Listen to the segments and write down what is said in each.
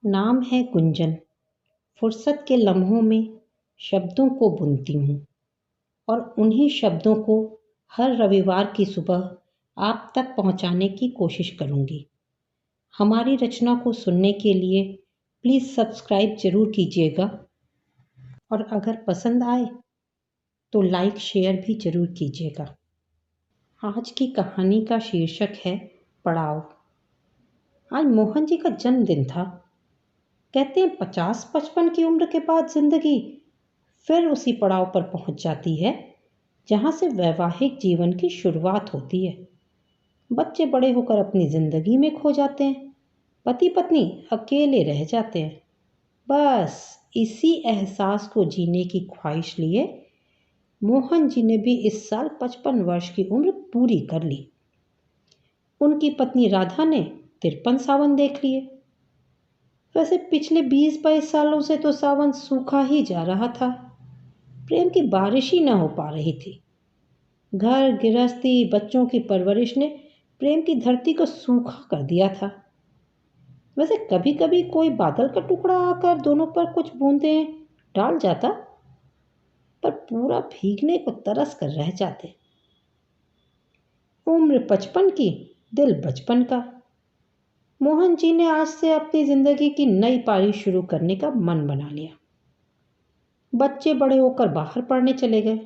नाम है गुंजन। फुर्सत के लम्हों में शब्दों को बुनती हूँ और उन्हीं शब्दों को हर रविवार की सुबह आप तक पहुँचाने की कोशिश करूँगी। हमारी रचना को सुनने के लिए प्लीज़ सब्सक्राइब ज़रूर कीजिएगा और अगर पसंद आए तो लाइक शेयर भी ज़रूर कीजिएगा। आज की कहानी का शीर्षक है पड़ाव। आज मोहन जी का जन्मदिन था। कहते हैं 50-55 की उम्र के बाद जिंदगी फिर उसी पड़ाव पर पहुंच जाती है जहां से वैवाहिक जीवन की शुरुआत होती है। बच्चे बड़े होकर अपनी जिंदगी में खो जाते हैं, पति पत्नी अकेले रह जाते हैं। बस इसी एहसास को जीने की ख्वाहिश लिए मोहन जी ने भी इस साल 55 वर्ष की उम्र पूरी कर ली। उनकी पत्नी राधा ने 53 सावन देख लिए। वैसे पिछले 20-22 सालों से तो सावन सूखा ही जा रहा था। प्रेम की बारिश ही न हो पा रही थी। घर गृहस्थी बच्चों की परवरिश ने प्रेम की धरती को सूखा कर दिया था। वैसे कभी कभी कोई बादल का टुकड़ा आकर दोनों पर कुछ बूंदें डाल जाता, पर पूरा भीगने को तरस कर रह जाते। उम्र 55 की, दिल बचपन का। मोहन जी ने आज से अपनी जिंदगी की नई पारी शुरू करने का मन बना लिया। बच्चे बड़े होकर बाहर पढ़ने चले गए।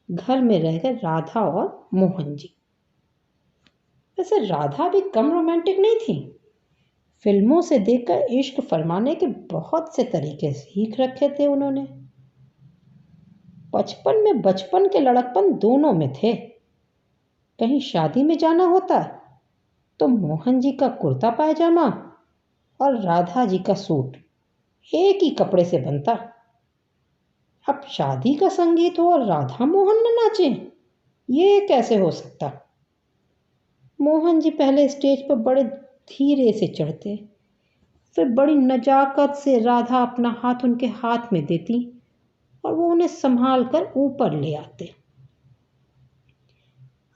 घर में रह गए राधा और मोहन जी। वैसे राधा भी कम रोमांटिक नहीं थी। फिल्मों से देखकर इश्क फरमाने के बहुत से तरीके सीख रखे थे उन्होंने। 55 में बचपन के लड़कपन दोनों में थे। कहीं शादी में जाना होता तो मोहन जी का कुर्ता पायजामा और राधा जी का सूट एक ही कपड़े से बनता। अब शादी का संगीत हो और राधा मोहन न नाचे, ये कैसे हो सकता। मोहन जी पहले स्टेज पर बड़े धीरे से चढ़ते, फिर बड़ी नजाकत से राधा अपना हाथ उनके हाथ में देती और वो उन्हें संभाल कर ऊपर ले आते।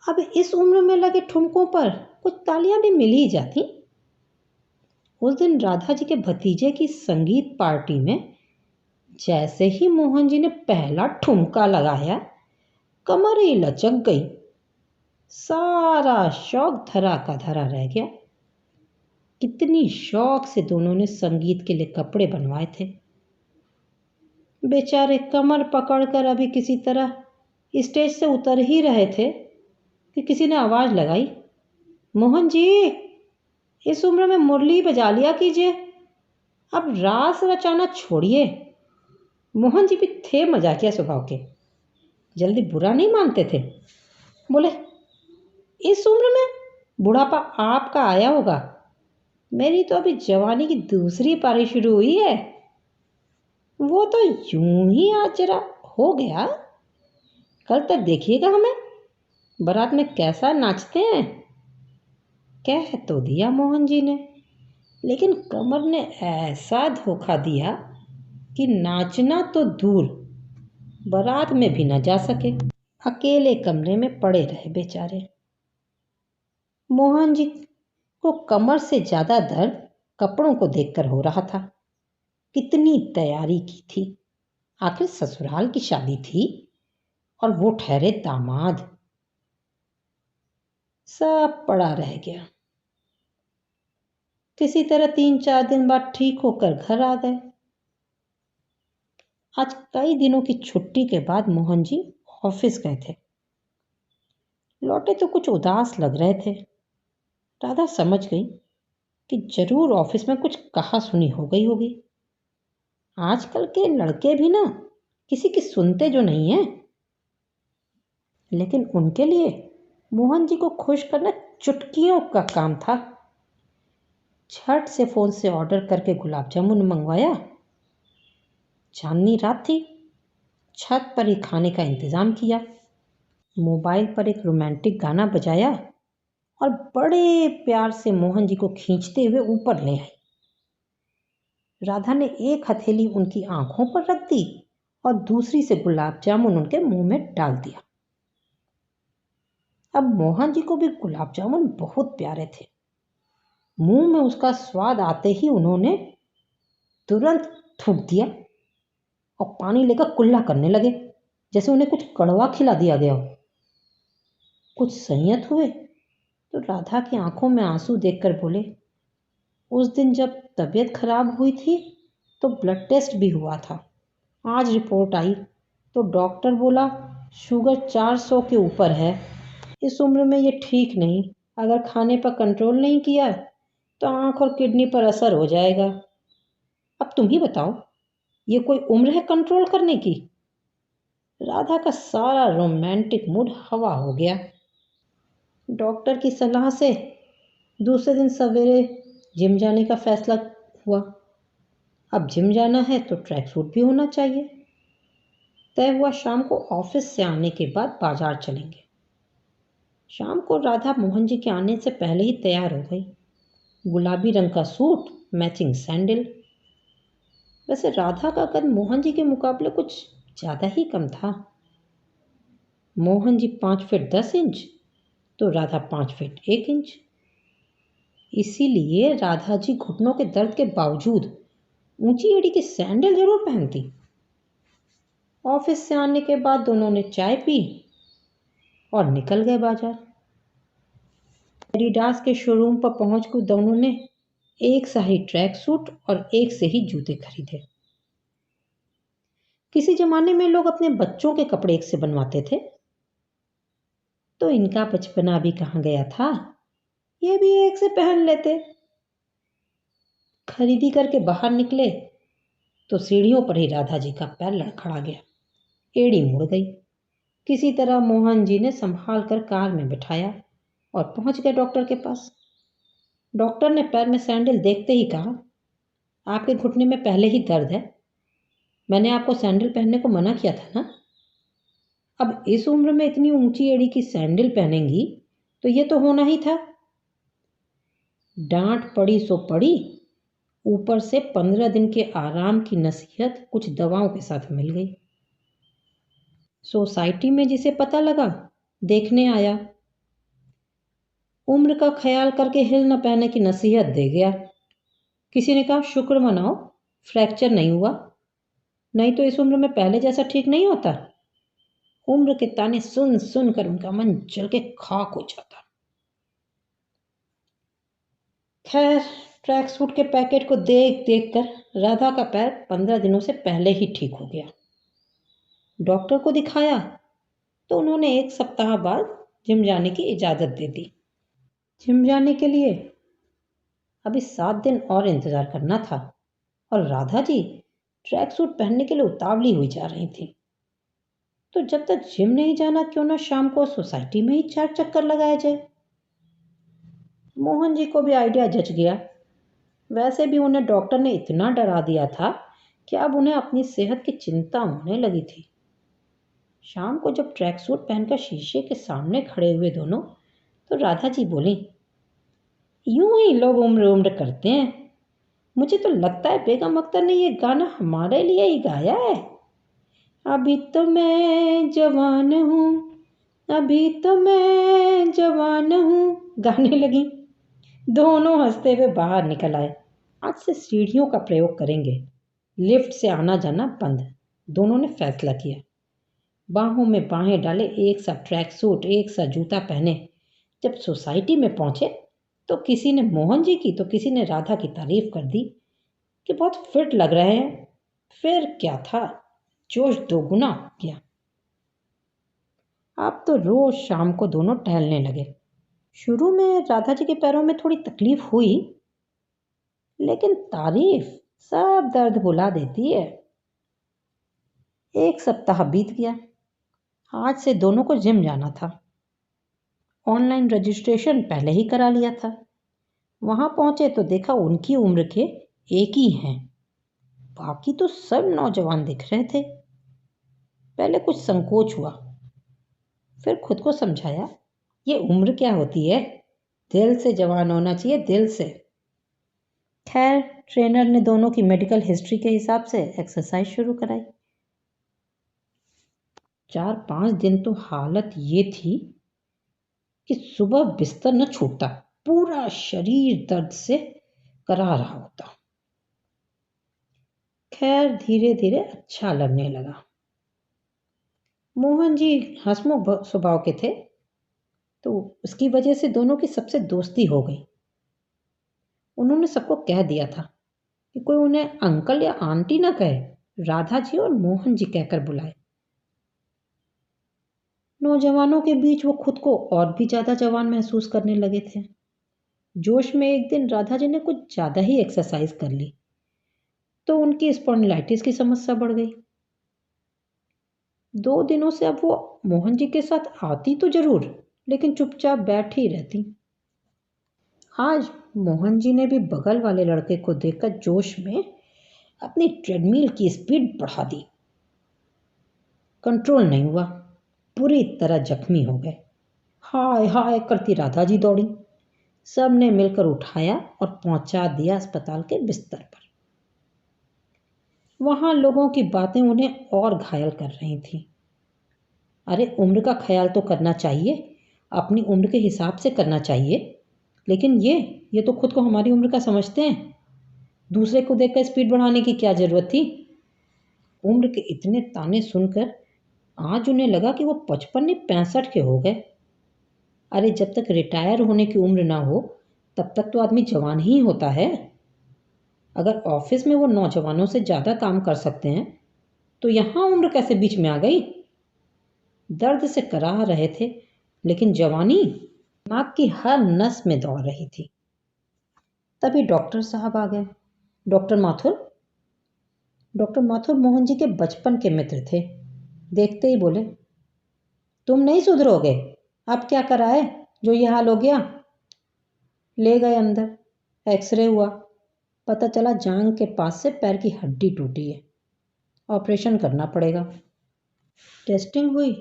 अब इस उम्र में लगे ठुमकों पर कुछ तालियां भी मिल ही जाती। उस दिन राधा जी के भतीजे की संगीत पार्टी में जैसे ही मोहन जी ने पहला ठुमका लगाया, कमर ही लचक गई। सारा शौक धरा का धरा रह गया। कितनी शौक से दोनों ने संगीत के लिए कपड़े बनवाए थे। बेचारे कमर पकड़कर अभी किसी तरह स्टेज से उतर ही रहे थे कि किसी ने आवाज लगाई, मोहन जी इस उम्र में मुरली बजा लिया कीजिए, अब रास रचाना छोड़िए। मोहन जी भी थे मजाकिया स्वभाव के, जल्दी बुरा नहीं मानते थे। बोले, इस उम्र में बुढ़ापा आपका आया होगा, मेरी तो अभी जवानी की दूसरी पारी शुरू हुई है। वो तो यूं ही आज जरा हो गया, कल तक देखिएगा हमें बारात में कैसा नाचते हैं। कह तो दिया मोहन जी ने, लेकिन कमर ने ऐसा धोखा दिया कि नाचना तो दूर, बारात में भी न जा सके। अकेले कमरे में पड़े रहे बेचारे। मोहन जी को कमर से ज्यादा दर्द कपड़ों को देखकर हो रहा था। कितनी तैयारी की थी, आखिर ससुराल की शादी थी और वो ठहरे दामाद। सब पड़ा रह गया। किसी तरह 3-4 दिन बाद ठीक होकर घर आ गए। आज कई दिनों की छुट्टी के बाद मोहन जी ऑफिस गए थे। लौटे तो कुछ उदास लग रहे थे। राधा समझ गई कि जरूर ऑफिस में कुछ कहा सुनी हो गई होगी। आजकल के लड़के भी ना किसी की सुनते जो नहीं है। लेकिन उनके लिए मोहन जी को खुश करना चुटकियों का काम था। झट से फोन से ऑर्डर करके गुलाब जामुन मंगवाया। चांदनी रात थी, छत पर ही खाने का इंतजाम किया। मोबाइल पर एक रोमांटिक गाना बजाया और बड़े प्यार से मोहन जी को खींचते हुए ऊपर ले आई। राधा ने एक हथेली उनकी आंखों पर रख दी और दूसरी से गुलाब जामुन उनके मुंह में डाल दिया। अब मोहन जी को भी गुलाब जामुन बहुत प्यारे थे। मुंह में उसका स्वाद आते ही उन्होंने तुरंत थूक दिया और पानी लेकर कुल्ला करने लगे, जैसे उन्हें कुछ कड़वा खिला दिया गया हो। कुछ संयत हुए तो राधा की आंखों में आंसू देखकर बोले, उस दिन जब तबीयत खराब हुई थी तो ब्लड टेस्ट भी हुआ था। आज रिपोर्ट आई तो डॉक्टर बोला शुगर 400 के ऊपर है। इस उम्र में ये ठीक नहीं। अगर खाने पर कंट्रोल नहीं किया तो आंख और किडनी पर असर हो जाएगा। अब तुम ही बताओ, ये कोई उम्र है कंट्रोल करने की? राधा का सारा रोमांटिक मूड हवा हो गया। डॉक्टर की सलाह से दूसरे दिन सवेरे जिम जाने का फैसला हुआ। अब जिम जाना है तो ट्रैक सूट भी होना चाहिए। तय हुआ शाम को ऑफिस से आने के बाद बाजार चलेंगे। शाम को राधा मोहन जी के आने से पहले ही तैयार हो गई। गुलाबी रंग का सूट, मैचिंग सैंडल। वैसे राधा का कद मोहन जी के मुकाबले कुछ ज़्यादा ही कम था। मोहन जी 5 फीट 10 इंच तो राधा 5 फीट 1 इंच। इसीलिए राधा जी घुटनों के दर्द के बावजूद ऊंची एड़ी की सैंडल जरूर पहनती। ऑफिस से आने के बाद दोनों ने चाय पी और निकल गए बाजार। एडिडास के शोरूम पर पहुंचकर दोनों ने एक सा ही ट्रैक सूट और एक से ही जूते खरीदे। किसी जमाने में लोग अपने बच्चों के कपड़े एक से बनवाते थे, तो इनका बचपना भी कहाँ गया था। ये भी एक से पहन लेते। खरीदी करके बाहर निकले तो सीढ़ियों पर ही राधा जी का पैर लड़खड़ा गया। एड़ी मुड़ गई। किसी तरह मोहन जी ने संभाल कर कार में बिठाया और पहुंच गए डॉक्टर के पास। डॉक्टर ने पैर में सैंडल देखते ही कहा, आपके घुटने में पहले ही दर्द है। मैंने आपको सैंडल पहनने को मना किया था ना। अब इस उम्र में इतनी ऊंची एड़ी की सैंडल पहनेंगी तो ये तो होना ही था। डांट पड़ी सो पड़ी, ऊपर से 15 दिन के आराम की नसीहत कुछ दवाओं के साथ मिल गई। सोसाइटी में जिसे पता लगा देखने आया, उम्र का ख्याल करके हिल न पहने की नसीहत दे गया। किसी ने कहा शुक्र मनाओ फ्रैक्चर नहीं हुआ, नहीं तो इस उम्र में पहले जैसा ठीक नहीं होता। उम्र के ताने सुन सुन कर उनका मन जल के खाक हो जाता। खैर, ट्रैक सूट के पैकेट को देख देख कर राधा का पैर 15 दिनों से पहले ही ठीक हो गया। डॉक्टर को दिखाया तो उन्होंने 1 सप्ताह बाद जिम जाने की इजाज़त दे दी। जिम जाने के लिए अभी 7 दिन और इंतज़ार करना था और राधा जी ट्रैक सूट पहनने के लिए उतावली हुई जा रही थी। तो जब तक जिम नहीं जाना क्यों ना शाम को सोसाइटी में ही 4 चक्कर लगाया जाए। मोहन जी को भी आइडिया जच गया। वैसे भी उन्हें डॉक्टर ने इतना डरा दिया था कि अब उन्हें अपनी सेहत की चिंता होने लगी थी। शाम को जब ट्रैक सूट पहनकर शीशे के सामने खड़े हुए दोनों, तो राधा जी बोली, यूं ही लोग उम्र उम्र करते हैं। मुझे तो लगता है बेगम अख्तर ने ये गाना हमारे लिए ही गाया है। अभी तो मैं जवान हूँ, अभी तो मैं जवान हूँ, गाने लगी। दोनों हंसते हुए बाहर निकल आए। आज से सीढ़ियों का प्रयोग करेंगे, लिफ्ट से आना जाना बंद, दोनों ने फैसला किया। बाहों में बाहें डाले, एक सा ट्रैक सूट, एक सा जूता पहने जब सोसाइटी में पहुंचे तो किसी ने मोहन जी की तो किसी ने राधा की तारीफ कर दी कि बहुत फिट लग रहे हैं। फिर क्या था, जोश दोगुना हो गया। अब तो रोज शाम को दोनों टहलने लगे। शुरू में राधा जी के पैरों में थोड़ी तकलीफ हुई, लेकिन तारीफ सब दर्द भुला देती है। 1 सप्ताह बीत गया। आज से दोनों को जिम जाना था। ऑनलाइन रजिस्ट्रेशन पहले ही करा लिया था। वहां पहुंचे तो देखा उनकी उम्र के एक ही हैं। बाकी तो सब नौजवान दिख रहे थे। पहले कुछ संकोच हुआ, फिर खुद को समझाया, ये उम्र क्या होती है, दिल से जवान होना चाहिए, दिल से। खैर, ट्रेनर ने दोनों की मेडिकल हिस्ट्री के हिसाब से एक्सरसाइज शुरू कराई। 4-5 दिन तो हालत ये थी कि सुबह बिस्तर न छूटता, पूरा शरीर दर्द से करा रहा होता। खैर धीरे धीरे अच्छा लगने लगा। मोहन जी हंसमुख स्वभाव के थे, तो उसकी वजह से दोनों की सबसे दोस्ती हो गई। उन्होंने सबको कह दिया था कि कोई उन्हें अंकल या आंटी ना कहे, राधा जी और मोहन जी कहकर बुलाए। नौजवानों के बीच वो खुद को और भी ज़्यादा जवान महसूस करने लगे थे। जोश में एक दिन राधा जी ने कुछ ज़्यादा ही एक्सरसाइज कर ली, तो उनकी स्पॉन्डिलाइटिस की समस्या बढ़ गई। 2 दिनों से अब वो मोहन जी के साथ आती तो जरूर, लेकिन चुपचाप बैठी रहती। आज मोहन जी ने भी बगल वाले लड़के को देखकर जोश में अपनी ट्रेडमिल की स्पीड बढ़ा दी। कंट्रोल नहीं हुआ, पूरी तरह जख्मी हो गए। हाय हाय करती राधा जी दौड़ी। सब ने मिलकर उठाया और पहुंचा दिया अस्पताल के बिस्तर पर। वहां लोगों की बातें उन्हें और घायल कर रही थी। अरे उम्र का ख्याल तो करना चाहिए, अपनी उम्र के हिसाब से करना चाहिए, लेकिन ये तो खुद को हमारी उम्र का समझते हैं। दूसरे को देखकर स्पीड बढ़ाने की क्या जरूरत थी। उम्र के इतने ताने सुनकर आज उन्हें लगा कि वो 55 नहीं 65 के हो गए। अरे जब तक रिटायर होने की उम्र ना हो तब तक तो आदमी जवान ही होता है। अगर ऑफिस में वो नौजवानों से ज़्यादा काम कर सकते हैं तो यहाँ उम्र कैसे बीच में आ गई। दर्द से कराह रहे थे, लेकिन जवानी नाक की हर नस में दौड़ रही थी। तभी डॉक्टर साहब आ गए। डॉक्टर माथुर मोहन जी के बचपन के मित्र थे। देखते ही बोले, तुम नहीं सुधरोगे, अब क्या कराए जो ये हाल हो गया। ले गए अंदर, एक्सरे हुआ, पता चला जांघ के पास से पैर की हड्डी टूटी है, ऑपरेशन करना पड़ेगा। टेस्टिंग हुई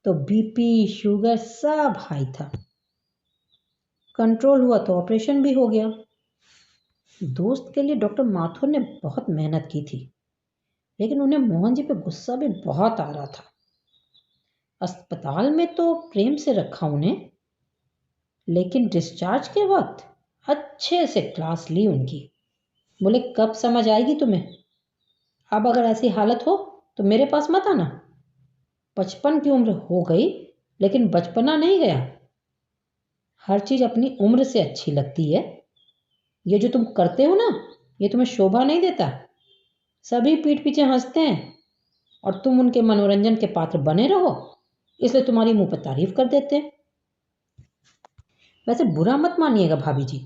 तो बीपी शुगर सब हाई था। कंट्रोल हुआ तो ऑपरेशन भी हो गया। दोस्त के लिए डॉक्टर माथुर ने बहुत मेहनत की थी, लेकिन उन्हें मोहन जी पे गुस्सा भी बहुत आ रहा था। अस्पताल में तो प्रेम से रखा उन्हें, लेकिन डिस्चार्ज के वक्त अच्छे से क्लास ली उनकी। बोले कब समझ आएगी तुम्हें, अब अगर ऐसी हालत हो तो मेरे पास मत आना। 55 की उम्र हो गई लेकिन बचपना नहीं गया। हर चीज अपनी उम्र से अच्छी लगती है। ये जो तुम करते हो ना, ये तुम्हें शोभा नहीं देता। सभी पीठ पीछे हंसते हैं और तुम उनके मनोरंजन के पात्र बने रहो, इसलिए तुम्हारी मुंह पर तारीफ कर देते हैं। वैसे बुरा मत मानिएगा भाभी जी,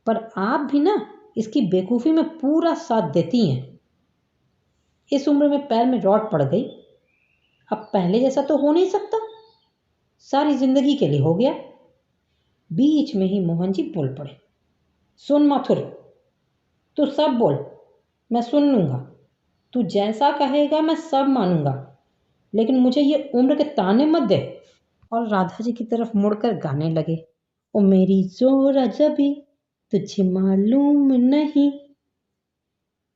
पर आप भी ना इसकी बेवकूफ़ी में पूरा साथ देती हैं। इस उम्र में पैर में रॉड पड़ गई, अब पहले जैसा तो हो नहीं सकता, सारी जिंदगी के लिए हो गया। बीच में ही मोहन जी बोल पड़े, सुन माथुर, तू सब बोल, मैं सुन लूंगा। तू जैसा कहेगा मैं सब मानूंगा, लेकिन मुझे ये उम्र के ताने मत दे। और राधा जी की तरफ मुड़कर गाने लगे, ओ मेरी जोरा जबी तुझे मालूम नहीं।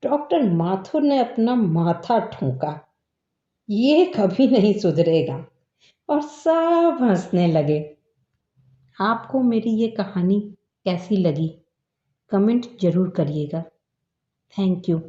डॉक्टर माथुर ने अपना माथा ठूंका, ये कभी नहीं सुधरेगा, और सब हंसने लगे। आपको मेरी ये कहानी कैसी लगी कमेंट जरूर करिएगा। Thank you.